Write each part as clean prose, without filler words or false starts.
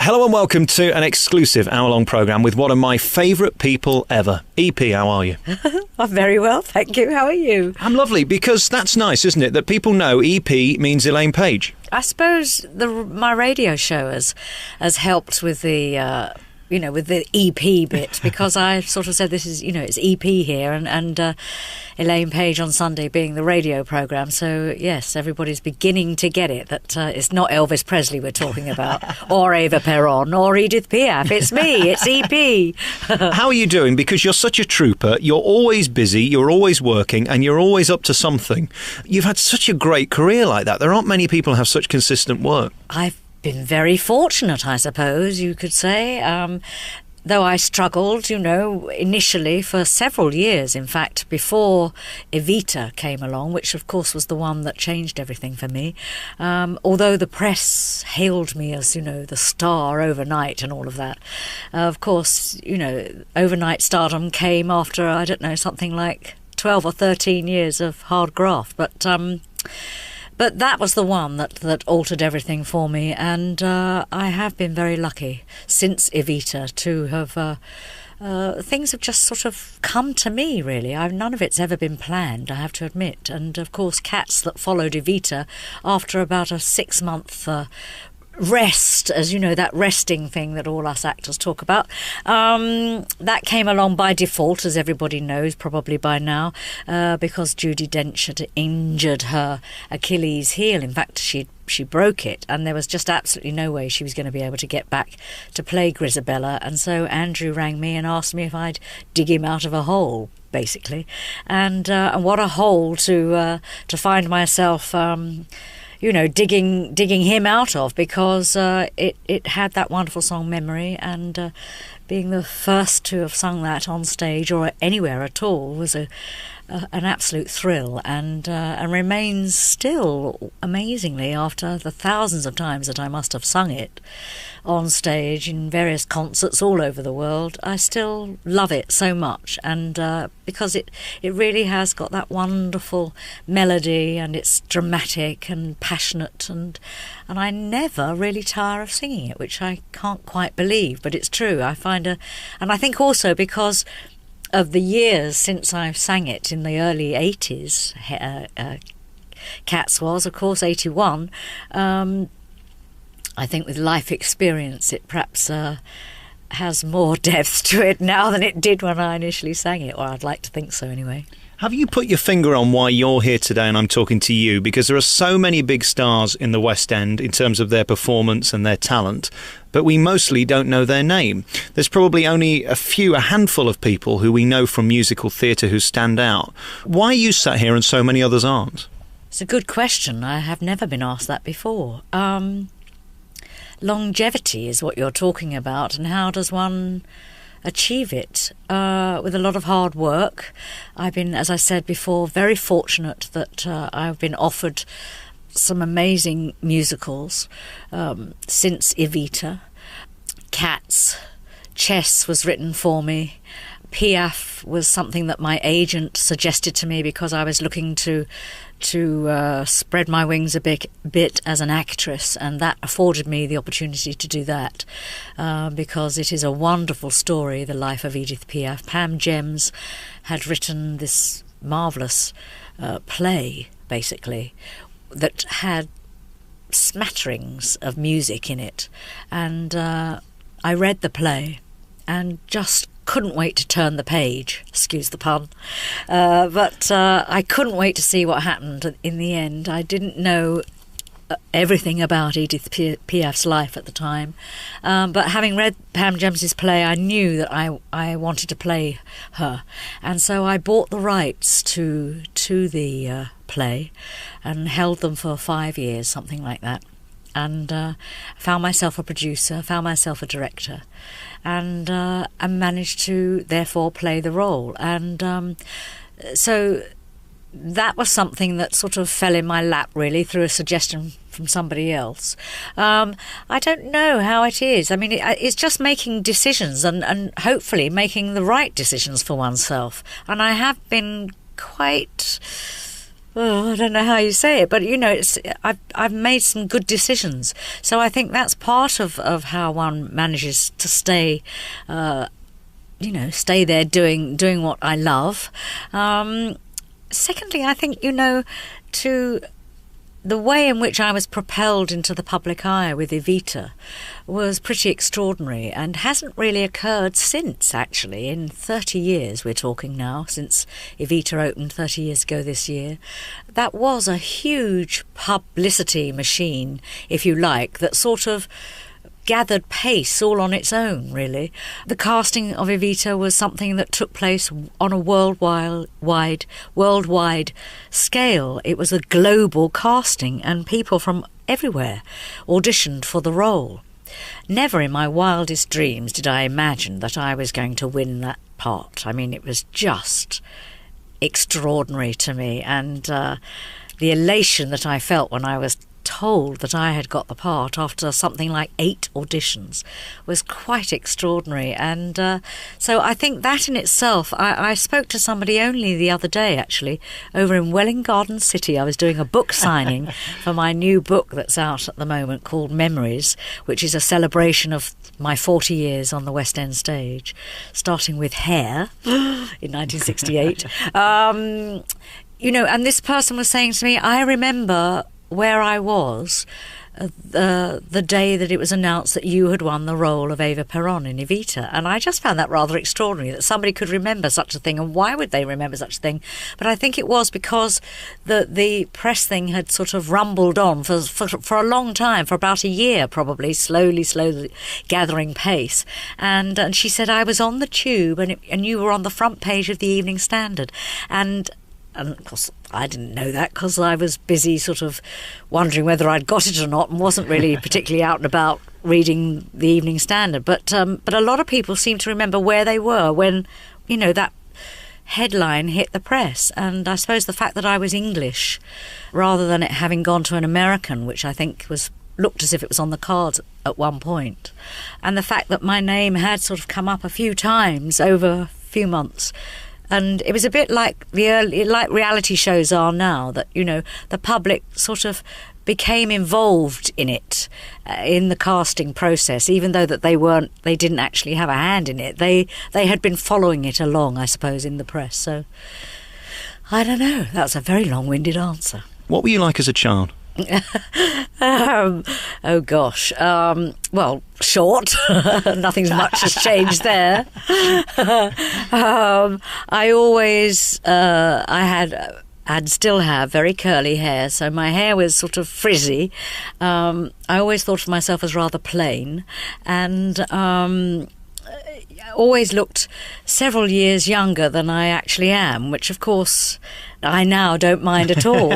Hello and welcome to an exclusive hour-long programme with one of my favourite people ever. EP, how are you? I'm very well, thank you. How are you? I'm lovely, because that's nice, isn't it? That people know EP means Elaine Paige. I suppose my radio show has helped with the... with the EP bit, because I sort of said this is, it's EP here, and Elaine Paige on Sunday being the radio programme. So, yes, everybody's beginning to get it, that it's not Elvis Presley we're talking about, or Eva Peron, or Edith Piaf. It's me, it's EP. How are you doing? Because you're such a trooper, you're always busy, you're always working, and you're always up to something. You've had such a great career like that. There aren't many people who have such consistent work. I've been very fortunate, I suppose you could say, though I struggled, initially for several years, in fact, before Evita came along, which of course was the one that changed everything for me. Although the press hailed me as, the star overnight and all of that. Of course, overnight stardom came after, I don't know, something like 12 or 13 years of hard graft. But that was the one that altered everything for me, and I have been very lucky since Evita to have... things have just sort of come to me, really. None of it's ever been planned, I have to admit. And, of course, Cats that followed Evita after about a 6-month... rest, as you know, that resting thing that all us actors talk about. That came along by default, as everybody knows probably by now, because Judi Dench had injured her Achilles heel. In fact, she broke it, and there was just absolutely no way she was going to be able to get back to play Grisabella. And so Andrew rang me and asked me if I'd dig him out of a hole, basically. And what a hole to find myself... digging him out of, because it had that wonderful song Memory, and being the first to have sung that on stage or anywhere at all was an absolute thrill, and remains still, amazingly, after the thousands of times that I must have sung it on stage in various concerts all over the world. I still love it so much, and because it really has got that wonderful melody, and it's dramatic and passionate, and I never really tire of singing it, which I can't quite believe, but it's true. And I think also because of the years since I sang it in the early 80s, Cats was, of course, 81. I think with life experience it perhaps has more depth to it now than it did when I initially sang it, or I'd like to think so anyway. Have you put your finger on why you're here today and I'm talking to you? Because there are so many big stars in the West End in terms of their performance and their talent, but we mostly don't know their name. There's probably only a handful of people who we know from musical theatre who stand out. Why are you sat here and so many others aren't? It's a good question. I have never been asked that before. Longevity is what you're talking about, and how does one achieve it? With a lot of hard work. I've been, as I said before, very fortunate that I've been offered some amazing musicals since Evita. Cats, Chess was written for me. Piaf was something that my agent suggested to me because I was looking to spread my wings a bit as an actress, and that afforded me the opportunity to do that, because it is a wonderful story, the life of Edith Piaf. Pam Gems had written this marvellous play, basically, that had smatterings of music in it, and I read the play and just couldn't wait to turn the page, excuse the pun, but I couldn't wait to see what happened in the end. I didn't know everything about Edith Piaf's life at the time, but having read Pam Gems's play, I knew that I wanted to play her, and so I bought the rights to the play and held them for 5 years, something like that, and found myself a producer, found myself a director, and managed to therefore play the role. And so that was something that sort of fell in my lap, really, through a suggestion from somebody else. I don't know how it is. I mean, it's just making decisions and hopefully making the right decisions for oneself. And I have been quite I don't know how you say it, but I've made some good decisions. So I think that's part of how one manages to stay, stay there doing what I love. Secondly, I think, to the way in which I was propelled into the public eye with Evita was pretty extraordinary and hasn't really occurred since, actually. In 30 years, we're talking now, since Evita opened 30 years ago this year. That was a huge publicity machine, if you like, that sort of gathered pace all on its own, really. The casting of Evita was something that took place on a worldwide scale. It was a global casting, and people from everywhere auditioned for the role. Never in my wildest dreams did I imagine that I was going to win that part. I mean, it was just extraordinary to me, and the elation that I felt when I was told that I had got the part after something like 8 auditions was quite extraordinary. And so I think that in itself, I spoke to somebody only the other day, actually, over in Welwyn Garden City. I was doing a book signing for my new book that's out at the moment called Memories, which is a celebration of my 40 years on the West End stage, starting with Hair in 1968. And this person was saying to me, I remember where I was the day that it was announced that you had won the role of Eva Peron in Evita. And I just found that rather extraordinary, that somebody could remember such a thing. And why would they remember such a thing? But I think it was because the press thing had sort of rumbled on for a long time, for about a year probably, slowly gathering pace. And she said, I was on the tube and you were on the front page of the Evening Standard. And of course, I didn't know that because I was busy sort of wondering whether I'd got it or not, and wasn't really particularly out and about reading the Evening Standard. But a lot of people seem to remember where they were when, that headline hit the press. And I suppose the fact that I was English, rather than it having gone to an American, which I think looked as if it was on the cards at one point, and the fact that my name had sort of come up a few times over a few months. And it was a bit like like reality shows are now, that, the public sort of became involved in it, in the casting process, even though that they didn't actually have a hand in it. They had been following it along, I suppose, in the press. So, I don't know. That's a very long-winded answer. What were you like as a child? Oh gosh, well, short. Nothing much has changed there. I always I'd still have very curly hair, so my hair was sort of frizzy. I always thought of myself as rather plain, and always looked several years younger than I actually am, which of course I now don't mind at all.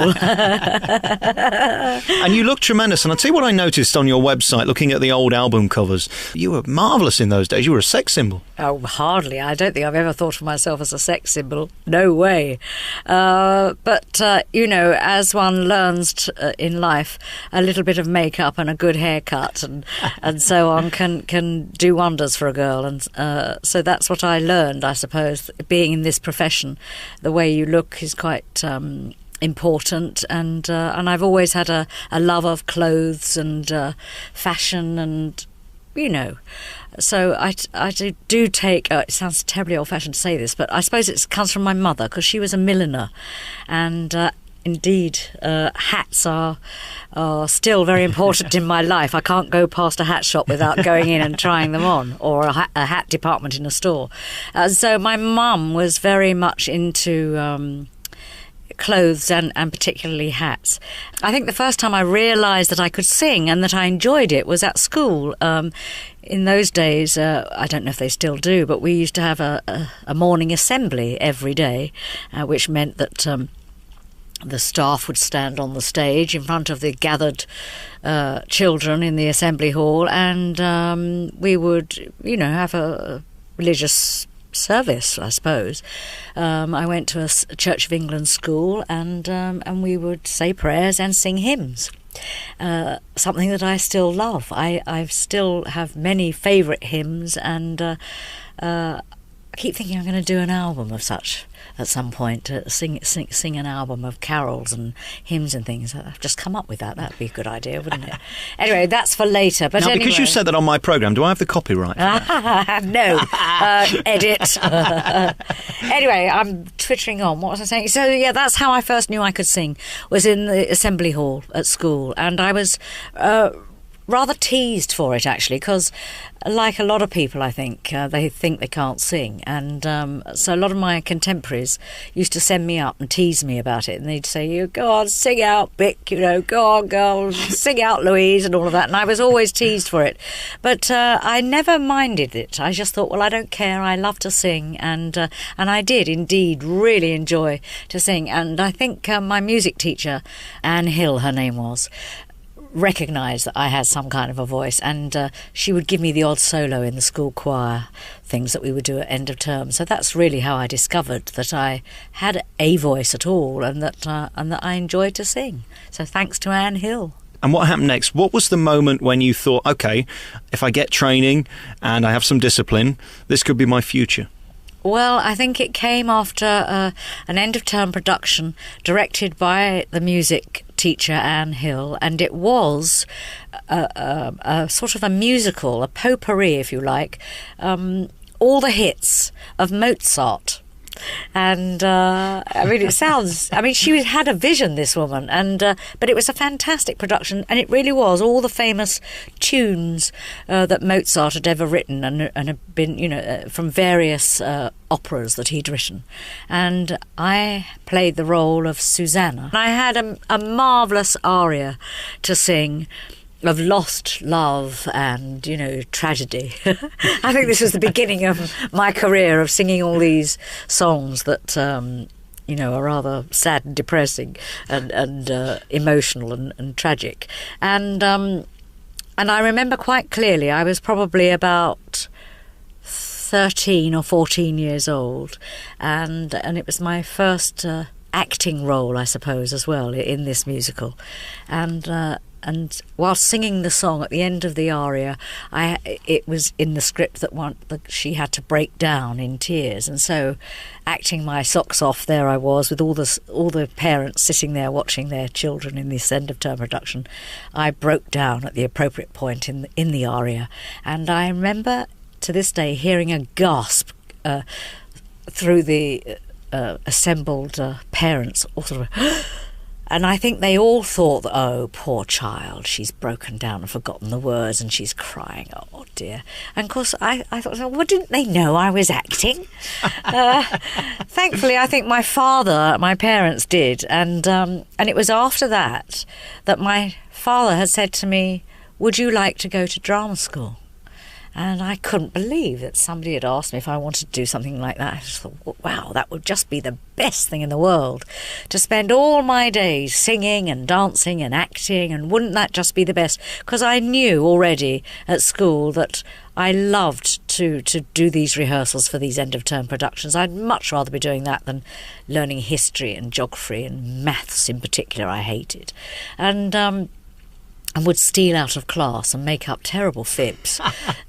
And you look tremendous. And I'll tell you what I noticed on your website, looking at the old album covers. You were marvellous in those days. You were a sex symbol. Oh, hardly. I don't think I've ever thought of myself as a sex symbol. No way. But as one learns in life, a little bit of makeup and a good haircut and so on can do wonders for a girl. And so that's what I learned, I suppose, being in this profession. The way you look is quite important, and I've always had a love of clothes and fashion, and so I do take it sounds terribly old-fashioned to say this, but I suppose it comes from my mother, because she was a milliner, and indeed hats are still very important in my life. I can't go past a hat shop without going in and trying them on, or a hat department in a store. So my mum was very much into clothes and particularly hats. I think the first time I realised that I could sing and that I enjoyed it was at school. In those days, I don't know if they still do, but we used to have a morning assembly every day, which meant that the staff would stand on the stage in front of the gathered children in the assembly hall, and we would, have a religious service, I suppose. I went to a Church of England school, and we would say prayers and sing hymns. Something that I still love. I still have many favourite hymns, and I keep thinking I'm going to do an album of such at some point, sing an album of carols and hymns and things. I've just come up with that. That'd be a good idea, wouldn't it? Anyway, that's for later. But now, anyway, because you said that on my programme, do I have the copyright? No. Edit. Anyway, I'm twittering on. What was I saying? So, yeah, that's how I first knew I could sing, was in the assembly hall at school. And I was rather teased for it, actually, because like a lot of people, I think they can't sing, and so a lot of my contemporaries used to send me up and tease me about it, and they'd say, "You go on, sing out, Bick, go on, girl, sing out, Louise," and all of that, and I was always teased for it, but I never minded it. I just thought, well, I don't care, I love to sing, and I did indeed really enjoy to sing, and I think my music teacher, Anne Hill, her name was, recognised that I had some kind of a voice, and she would give me the odd solo in the school choir things that we would do at end of term. So that's really how I discovered that I had a voice at all, and that I enjoyed to sing. So thanks to Anne Hill. And what happened next? What was the moment when you thought, OK, if I get training and I have some discipline, this could be my future? Well, I think it came after an end-of-term production directed by the music teacher, Anne Hill, and it was a sort of a musical, a potpourri, if you like, all the hits of Mozart. And I mean, it sounds, I mean, she had a vision, this woman, and but it was a fantastic production, and it really was all the famous tunes that Mozart had ever written, and had been, from various operas that he'd written. And I played the role of Susanna. I had a marvellous aria to sing of lost love and, tragedy. I think this was the beginning of my career, of singing all these songs that, are rather sad and depressing and emotional and tragic. And I remember quite clearly, I was probably about 13 or 14 years old, and it was my first acting role, I suppose, as well, in this musical. And while singing the song at the end of the aria, it was in the script that she had to break down in tears, and so, acting my socks off, there I was with all the parents sitting there watching their children in this end of term production. I broke down at the appropriate point in the aria, and I remember to this day hearing a gasp through the assembled parents, all sort of. And I think they all thought, oh, poor child, she's broken down and forgotten the words and she's crying, oh dear. And of course, I thought, well, didn't they know I was acting? Thankfully, I think my parents did. And it was after that my father had said to me, would you like to go to drama school? And I couldn't believe that somebody had asked me if I wanted to do something like that. I just thought, wow, that would just be the best thing in the world, to spend all my days singing and dancing and acting, and wouldn't that just be the best? Because I knew already at school that I loved to do these rehearsals for these end-of-term productions. I'd much rather be doing that than learning history and geography and maths in particular. I hated. And would steal out of class and make up terrible fibs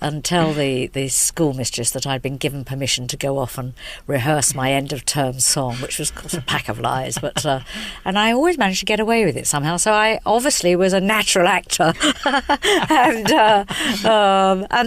and tell the schoolmistress that I'd been given permission to go off and rehearse my end-of-term song, which was, of course, a pack of lies. But and I always managed to get away with it somehow. So I obviously was a natural actor. And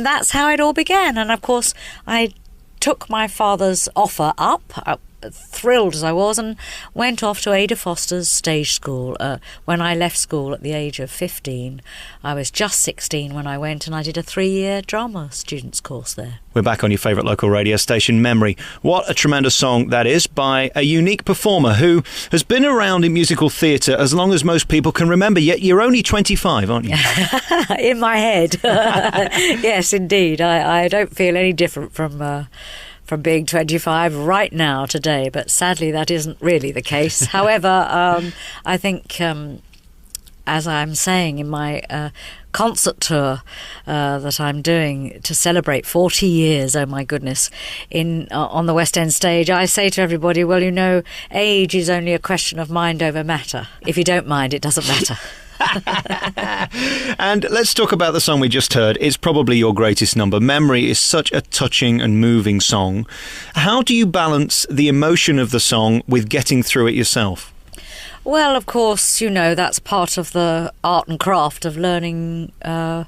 that's how it all began. And, of course, I took my father's offer up, thrilled as I was, and went off to Ada Foster's stage school. When I left school at the age of 15, I was just 16 when I went, and I did a 3-year drama students course there. We're back on your favourite local radio station, Memory. What a tremendous song that is, by a unique performer who has been around in musical theatre as long as most people can remember, yet you're only 25, aren't you? In my head. Yes, indeed. I don't feel any different from being 25 right now, today, but sadly that isn't really the case. However, I think, as I'm saying in my concert tour that I'm doing to celebrate 40 years, oh my goodness, on the West End stage, I say to everybody, well, age is only a question of mind over matter. If you don't mind, it doesn't matter. And let's talk about the song we just heard. It's probably your greatest number. Memory is such a touching and moving song. How do you balance the emotion of the song with getting through it yourself? Well, of course, that's part of the art and craft of learning to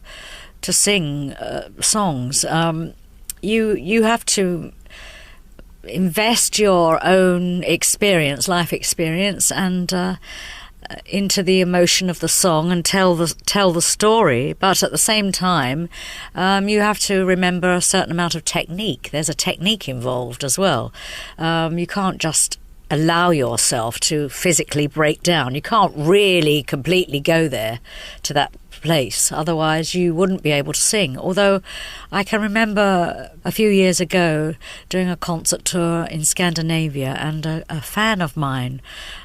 sing songs. You have to invest your own life experience, and into the emotion of the song and tell the story. But at the same time, you have to remember a certain amount of technique. There's a technique involved as well. You can't just allow yourself to physically break down. You can't really completely go there to that place, otherwise you wouldn't be able to sing. Although I can remember a few years ago doing a concert tour in Scandinavia, and a fan of mine,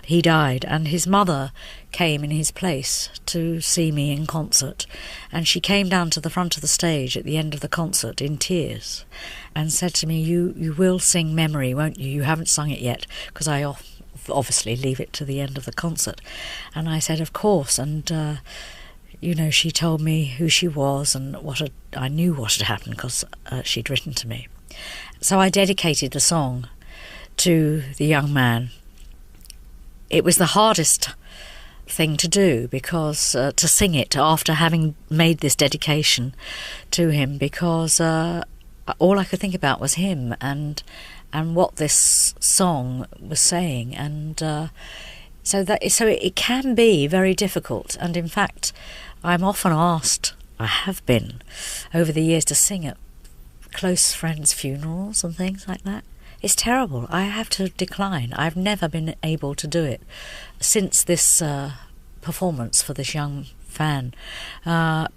he died, and his mother came in his place to see me in concert, and she came down to the front of the stage at the end of the concert in tears and said to me, you will sing Memory, won't you? You haven't sung it yet, because I obviously leave it to the end of the concert. And I said, of course. And she told me who she was, and I knew what had happened because she'd written to me. So I dedicated the song to the young man. It was the hardest thing to do, because to sing it after having made this dedication to him, because all I could think about was him and what this song was saying, and so it can be very difficult. And in fact, I'm often asked, I have been over the years, to sing at close friends' funerals and things like that. It's terrible. I have to decline. I've never been able to do it since this performance for this young fan,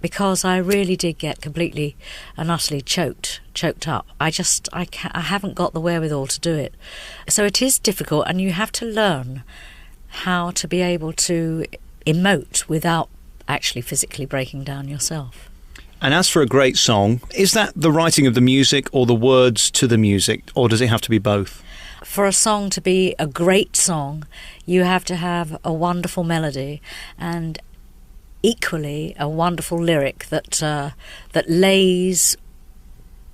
because I really did get completely and utterly choked up. I haven't got the wherewithal to do it. So it is difficult, and you have to learn how to be able to emote without actually physically breaking down yourself. And as for a great song, is that the writing of the music or the words to the music, or does it have to be both? For a song to be a great song, you have to have a wonderful melody and equally a wonderful lyric that lays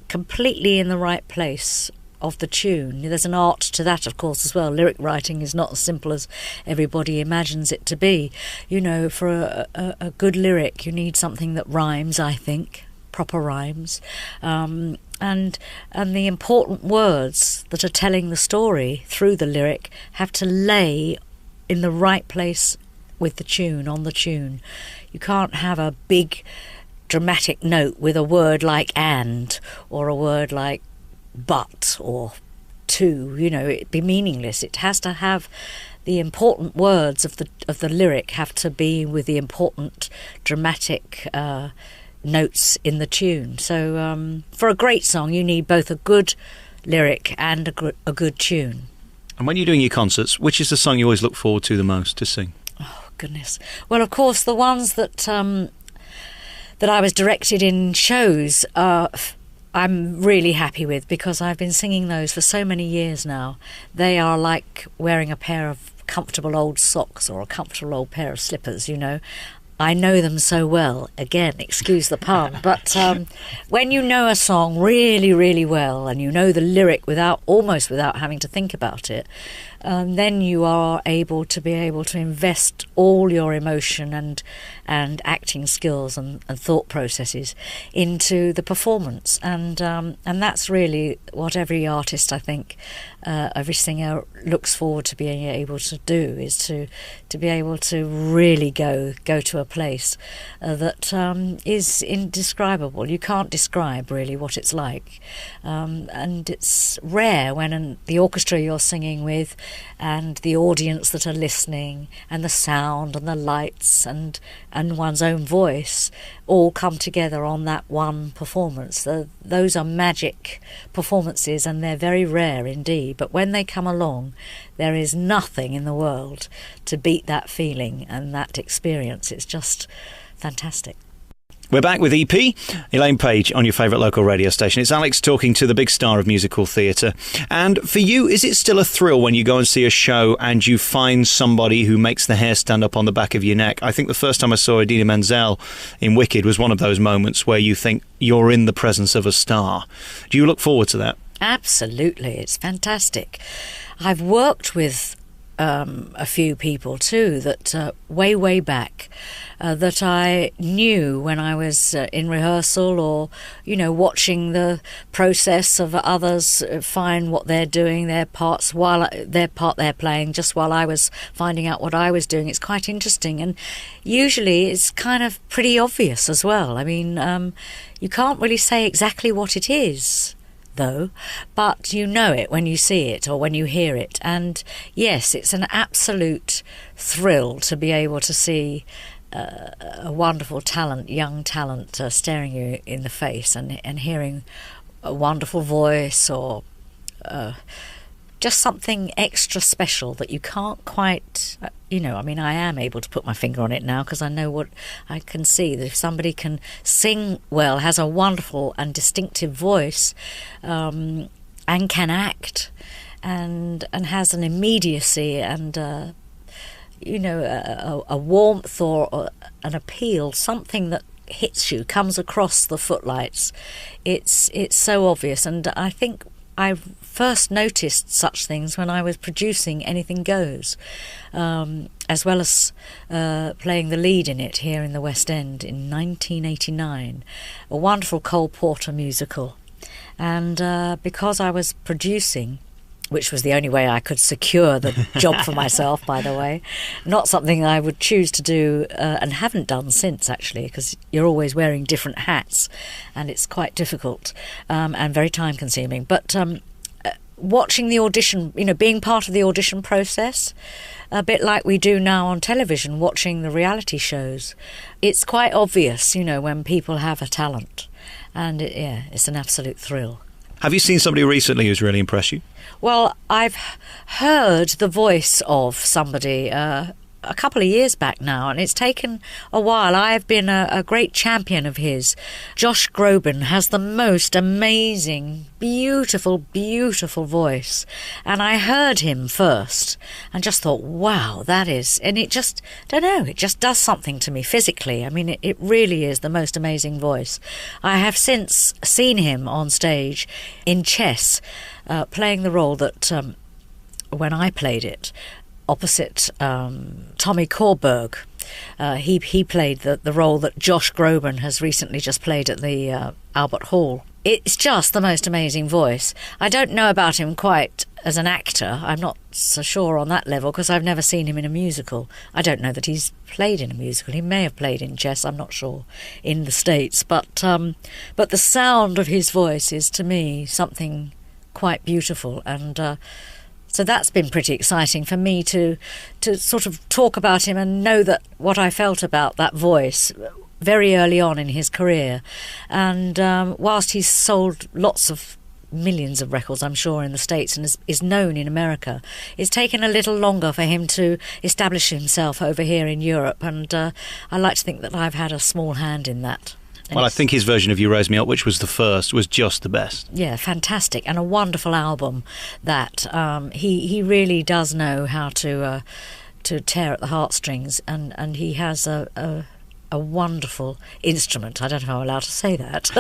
completely in the right place of the tune. There's an art to that, of course, as well. Lyric writing is not as simple as everybody imagines it to be. For a good lyric, you need something that rhymes, I think, proper rhymes, and the important words that are telling the story through the lyric have to lay in the right place with the tune, on the tune. You can't have a big dramatic note with a word like "and" or a word like "but" or "to." It'd be meaningless. It has to have the important words of the lyric have to be with the important dramatic notes in the tune. So for a great song, you need both a good lyric and a good tune. And when you're doing your concerts, which is the song you always look forward to the most to sing? Oh goodness! Well, of course, the ones that I was directed in shows, I'm really happy with, because I've been singing those for so many years now. They are like wearing a pair of comfortable old socks or a comfortable old pair of slippers. I know them so well. Again, excuse the pun, but when you know a song really, really well, and you know the lyric almost without having to think about it, then you are able to invest all your emotion and acting skills and thought processes into the performance, and that's really what every artist, I think, every singer looks forward to being able to do, is to be able to really go to a place that is indescribable. You can't describe really what it's like, and it's rare when the orchestra you're singing with and the audience that are listening and the sound and the lights and one's own voice all come together on that one performance. Those are magic performances, and they're very rare indeed. But when they come along, there is nothing in the world to beat that feeling and that experience. It's just fantastic. We're back with EP, Elaine Paige, on your favourite local radio station. It's Alex talking to the big star of musical theatre. And for you, is it still a thrill when you go and see a show and you find somebody who makes the hair stand up on the back of your neck? I think the first time I saw Idina Menzel in Wicked was one of those moments where you think you're in the presence of a star. Do you look forward to that? Absolutely. It's fantastic. I've worked with a few people too that way back that I knew when I was in rehearsal, or watching the process of others find what they're doing, their part they're playing, just while I was finding out what I was doing. It's quite interesting, and usually it's kind of pretty obvious as well. I mean, you can't really say exactly what it is, though, but you know it when you see it or when you hear it. And yes, it's an absolute thrill to be able to see a wonderful young talent staring you in the face and hearing a wonderful voice, or just something extra special that you can't quite, I mean, I am able to put my finger on it now because I know what I can see. That if somebody can sing well, has a wonderful and distinctive voice, and can act, and has an immediacy and a warmth or an appeal, something that hits you, comes across the footlights. It's so obvious, and I think I first noticed such things when I was producing Anything Goes, as well as playing the lead in it here in the West End in 1989, a wonderful Cole Porter musical. And because I was producing, which was the only way I could secure the job for myself, by the way. Not something I would choose to do, and haven't done since, actually, because you're always wearing different hats, and it's quite difficult and very time-consuming. But watching the audition, being part of the audition process, a bit like we do now on television, watching the reality shows, it's quite obvious, when people have a talent. And it's an absolute thrill. Have you seen somebody recently who's really impressed you? Well, I've heard the voice of somebody a couple of years back now, and it's taken a while. I've been a great champion of his. Josh Groban has the most amazing, beautiful, beautiful voice. And I heard him first and just thought, wow, that is... And it just, it just does something to me physically. I mean, it really is the most amazing voice. I have since seen him on stage in Chess, playing the role that, when I played it, opposite Tommy Korberg. He played the role that Josh Groban has recently just played at the Albert Hall. It's just the most amazing voice. I don't know about him quite as an actor. I'm not so sure on that level because I've never seen him in a musical. I don't know that he's played in a musical. He may have played in Chess, I'm not sure, in the States. But the sound of his voice is, to me, something quite beautiful, and so that's been pretty exciting for me to sort of talk about him and know that what I felt about that voice very early on in his career. And whilst he's sold lots of millions of records, I'm sure, in the States and is known in America, it's taken a little longer for him to establish himself over here in Europe. And I like to think that I've had a small hand in that. Well, I think his version of You Raise Me Up, which was the first, was just the best. Yeah, fantastic. And a wonderful album that he really does know how to tear at the heartstrings. And he has a wonderful instrument. I don't know if I'm allowed to say that.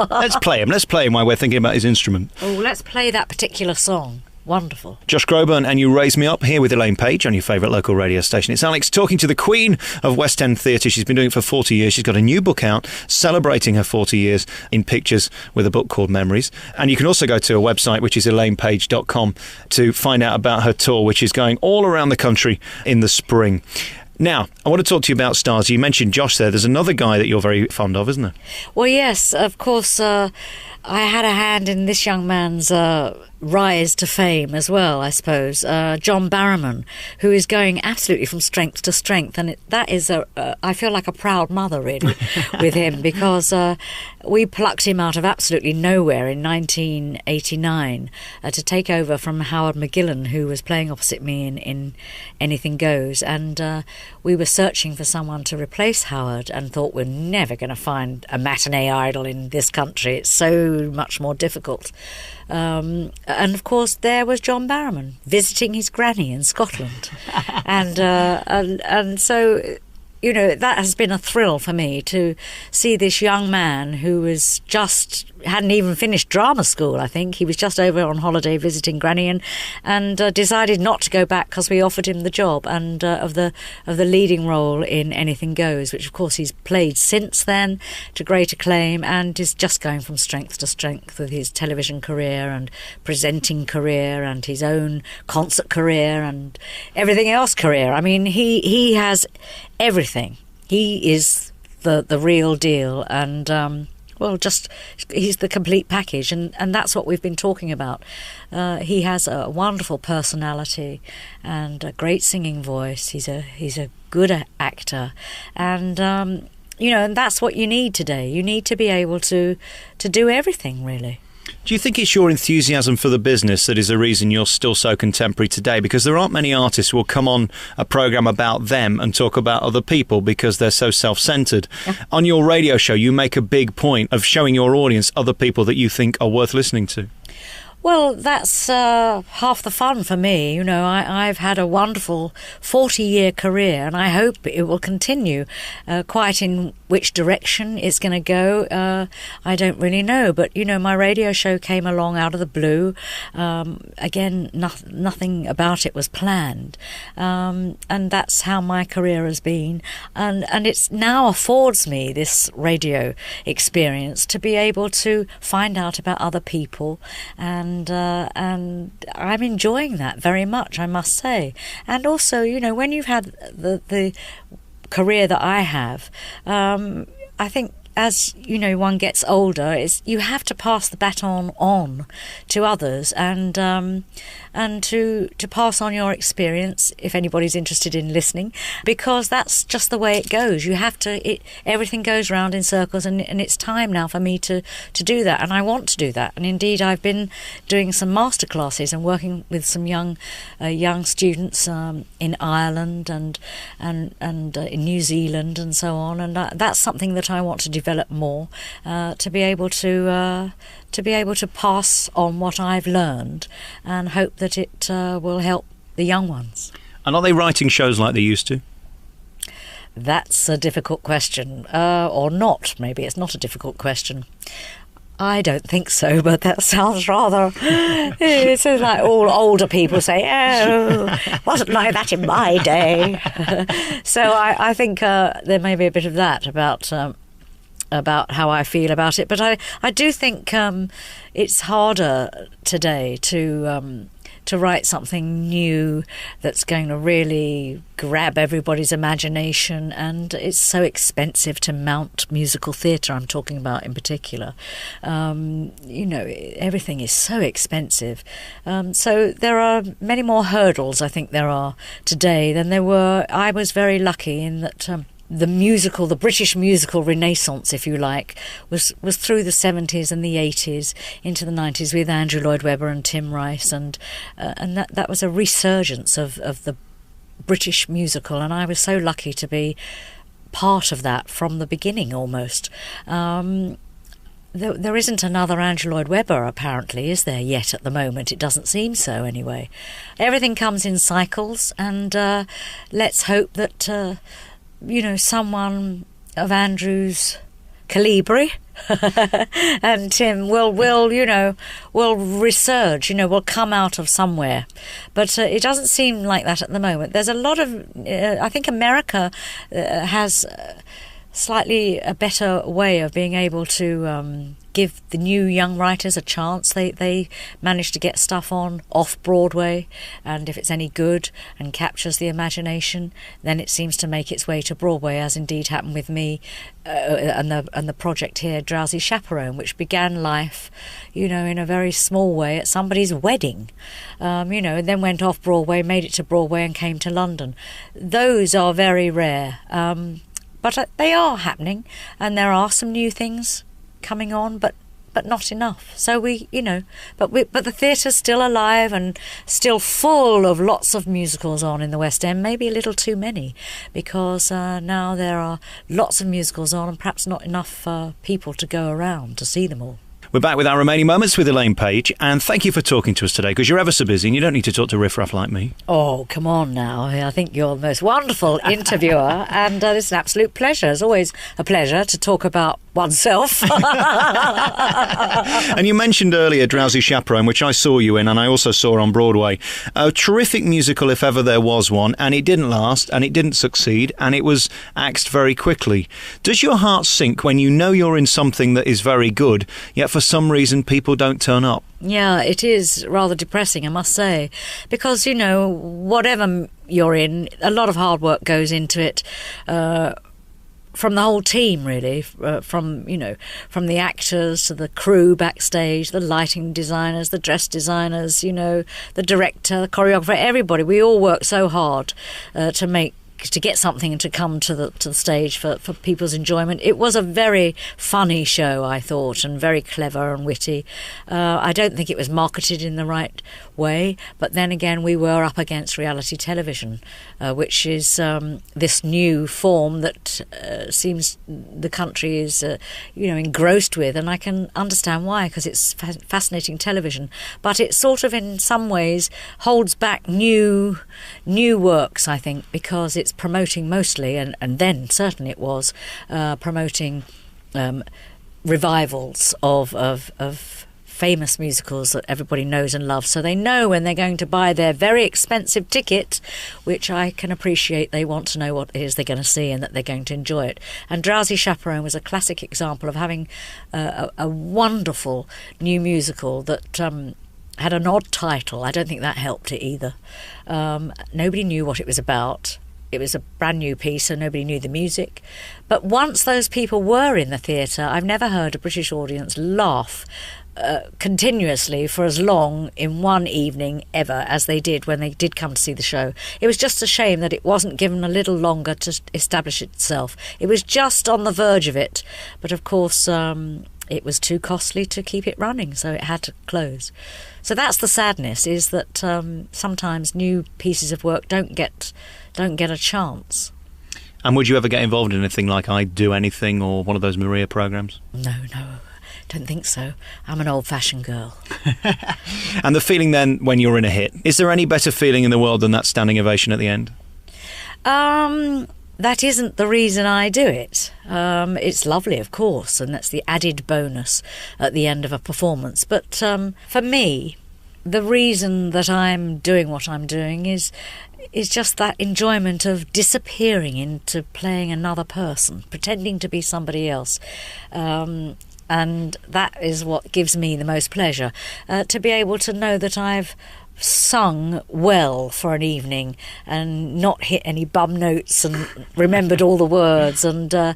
Let's play him. Let's play him while we're thinking about his instrument. Oh, let's play that particular song. Wonderful. Josh Groban and You Raise Me Up, here with Elaine Paige on your favourite local radio station. It's Alex talking to the Queen of West End Theatre. She's been doing it for 40 years. She's got a new book out celebrating her 40 years in pictures with a book called Memories. And you can also go to a website, which is elainepage.com, to find out about her tour, which is going all around the country in the spring. Now, I want to talk to you about stars. You mentioned Josh there. There's another guy that you're very fond of, isn't there? Well, yes, of course. I had a hand in this young man's rise to fame as well, I suppose. John Barrowman, who is going absolutely from strength to strength, and that is I feel like a proud mother really with him, because we plucked him out of absolutely nowhere in 1989 to take over from Howard McGillan, who was playing opposite me in Anything Goes, and we were searching for someone to replace Howard and thought we're never going to find a matinee idol in this country. It's so much more difficult. And of course, there was John Barrowman visiting his granny in Scotland, and so, you know, that has been a thrill for me to see this young man who was hadn't even finished drama school. I think he was just over on holiday visiting granny, and decided not to go back because we offered him the job and of the leading role in Anything Goes, which of course he's played since then to great acclaim, and is just going from strength to strength with his television career and presenting career and his own concert career and everything else career. I mean, he has everything. He is the real deal, and he's the complete package, and that's what we've been talking about. He has a wonderful personality and a great singing voice. He's a good actor, and and that's what you need today. You need to be able to do everything, really. Do you think it's your enthusiasm for the business that is the reason you're still so contemporary today? Because there aren't many artists who will come on a programme about them and talk about other people because they're so self-centred. Yeah. On your radio show, you make a big point of showing your audience other people that you think are worth listening to. Well, that's half the fun for me. You know, I've had a wonderful 40-year career, and I hope it will continue. Quite in which direction it's going to go, I don't really know. But, you know, my radio show came along out of the blue. Again, nothing about it was planned. And that's how my career has been. And it's now affords me, this radio experience, to be able to find out about other people, and I'm enjoying that very much, I must say. And also, you know, when you've had the career that I have, I think as you know, one gets older, you have to pass the baton on to others, and to pass on your experience if anybody's interested in listening, because that's just the way it goes. You have to. Everything goes round in circles, and it's time now for me to do that, and I want to do that. And indeed, I've been doing some master classes and working with some young students in Ireland and in New Zealand and so on, and that's something that I want to develop more, to be able to pass on what I've learned, and hope that it will help the young ones. And are they writing shows like they used to? That's a difficult question, or not. Maybe it's not a difficult question. I don't think so, but that sounds rather... It sounds like all older people say, oh, wasn't like that in my day. So I think there may be a bit of that about how I feel about it. But I do think it's harder today to write something new that's going to really grab everybody's imagination, and it's so expensive to mount musical theatre, I'm talking about in particular. You know, everything is so expensive. So there are many more hurdles, I think there are today, than there were. I was very lucky in that the British musical renaissance, if you like, was through the 70s and the 80s into the 90s with Andrew Lloyd Webber and Tim Rice, and that was a resurgence of the British musical, and I was so lucky to be part of that from the beginning almost. There isn't another Andrew Lloyd Webber, apparently, is there, yet at the moment? It doesn't seem so, anyway. Everything comes in cycles, and let's hope that someone of Andrew's calibre and Tim will resurge, will come out of somewhere. But it doesn't seem like that at the moment. There's a lot of... I think America has slightly a better way of being able to give the new young writers a chance. They manage to get stuff on off Broadway, and if it's any good and captures the imagination, then it seems to make its way to Broadway, as indeed happened with me and the project here, Drowsy Chaperone, which began life, in a very small way at somebody's wedding, and then went off Broadway, made it to Broadway, and came to London. Those are very rare, but they are happening, and there are some new things coming on, but not enough. So but the theatre's still alive and still full of lots of musicals on in the West End, maybe a little too many, because now there are lots of musicals on and perhaps not enough people to go around to see them all. We're back with our remaining moments with Elaine Paige, and thank you for talking to us today, because you're ever so busy and you don't need to talk to riffraff like me. Oh, come on now. I think you're the most wonderful interviewer, and it's an absolute pleasure. It's always a pleasure to talk about oneself. And you mentioned earlier Drowsy Chaperone, which I saw you in, and I also saw on Broadway. A terrific musical, if ever there was one, and it didn't last, and it didn't succeed, and it was axed very quickly. Does your heart sink when you know you're in something that is very good, yet for some reason people don't turn up? Yeah, it is rather depressing, I must say, because, whatever you're in, a lot of hard work goes into it, from the whole team, really, from the actors to the crew backstage, the lighting designers, the dress designers, the director, the choreographer, everybody. We all work so hard to get something and to come to the stage for people's enjoyment. It was a very funny show, I thought, and very clever and witty. I don't think it was marketed in the right way, but then again, we were up against reality television, which is this new form that seems the country is engrossed with, and I can understand why, because it's fascinating television, but it sort of in some ways holds back new works, I think, because it's promoting mostly, and then certainly it was promoting revivals of famous musicals that everybody knows and loves, so they know when they're going to buy their very expensive ticket, which I can appreciate. They want to know what it is they're going to see and that they're going to enjoy it. And Drowsy Chaperone was a classic example of having a wonderful new musical that had an odd title. I don't think that helped it either. Nobody knew what it was about. It was a brand new piece, so nobody knew the music. But once those people were in the theatre, I've never heard a British audience laugh continuously for as long in one evening ever as they did when they did come to see the show. It was just a shame that it wasn't given a little longer to establish itself. It was just on the verge of it, but of course it was too costly to keep it running, so it had to close. So that's the sadness, is that sometimes new pieces of work don't get a chance. And would you ever get involved in anything like I Do Anything or one of those Maria programmes? No, don't think so. I'm an old-fashioned girl. And the feeling then when you're in a hit, is there any better feeling in the world than that standing ovation at the end? That isn't the reason I do it. It's lovely, of course, and that's the added bonus at the end of a performance. But for me, the reason that I'm doing what I'm doing is just that enjoyment of disappearing into playing another person, pretending to be somebody else. And that is what gives me the most pleasure, to be able to know that I've sung well for an evening and not hit any bum notes and remembered all the words, and to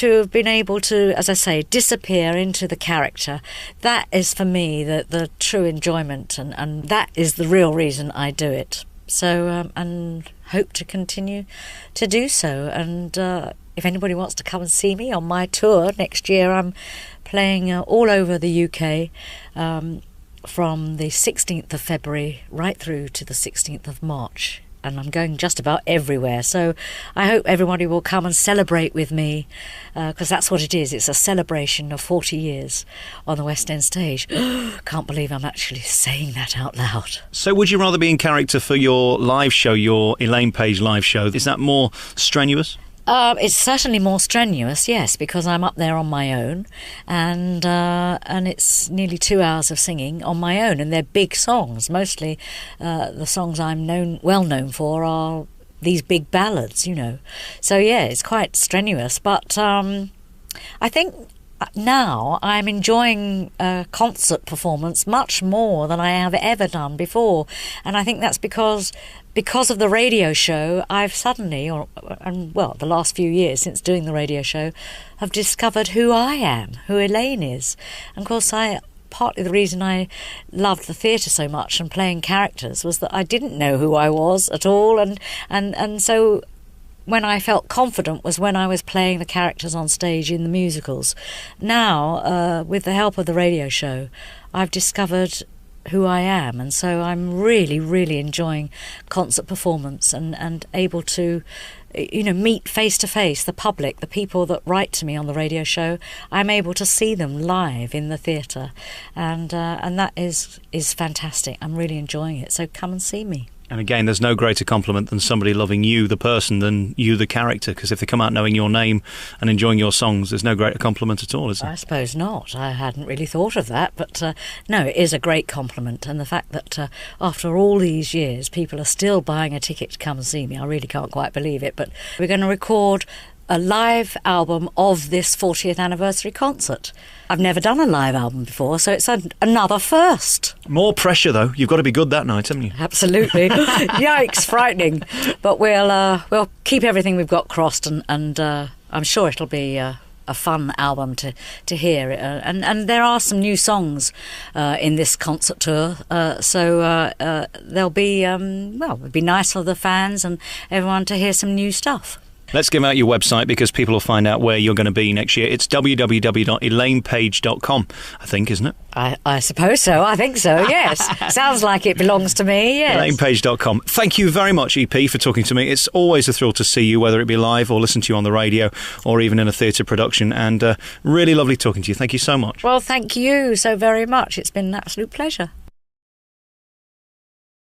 have been able to, as I say, disappear into the character. That is for me the true enjoyment, and that is the real reason I do it. So and hope to continue to do so. And if anybody wants to come and see me on my tour next year, I'm playing all over the UK from the 16th of February right through to the 16th of March. And I'm going just about everywhere. So I hope everybody will come and celebrate with me, because that's what it is. It's a celebration of 40 years on the West End stage. Can't believe I'm actually saying that out loud. So would you rather be in character for your live show, your Elaine Paige live show? Is that more strenuous? It's certainly more strenuous, yes, because I'm up there on my own, and it's nearly 2 hours of singing on my own, and they're big songs. Mostly the songs I'm well known for are these big ballads, you know. So yeah, it's quite strenuous, but I think now I'm enjoying a concert performance much more than I have ever done before, and I think that's because of the radio show. I've suddenly, the last few years since doing the radio show, have discovered who I am, who Elaine is. And of course, partly the reason I loved the theatre so much and playing characters was that I didn't know who I was at all, and so when I felt confident was when I was playing the characters on stage in the musicals. Now, with the help of the radio show, I've discovered who I am, and so I'm really, really enjoying concert performance and able to, you know, meet face to face the public, the people that write to me on the radio show. I'm able to see them live in the theatre, and that is fantastic. I'm really enjoying it, so come and see me. And again, there's no greater compliment than somebody loving you, the person, than you, the character, because if they come out knowing your name and enjoying your songs, there's no greater compliment at all, is there? I suppose not. I hadn't really thought of that, but no, it is a great compliment, and the fact that after all these years, people are still buying a ticket to come and see me, I really can't quite believe it, but we're going to record a live album of this 40th anniversary concert. I've never done a live album before, so it's another first. More pressure, though. You've got to be good that night, haven't you? Absolutely. Yikes, frightening. But we'll keep everything we've got crossed, and I'm sure it'll be a fun album to hear. And there are some new songs in this concert tour, so there'll be, it'd be nice for the fans and everyone to hear some new stuff. Let's give out your website because people will find out where you're going to be next year. It's www.elainepage.com, I think, isn't it? I suppose so. I think so, yes. Sounds like it belongs to me, yes. Elainepage.com. Thank you very much, EP, for talking to me. It's always a thrill to see you, whether it be live or listen to you on the radio or even in a theatre production. And really lovely talking to you. Thank you so much. Well, thank you so very much. It's been an absolute pleasure.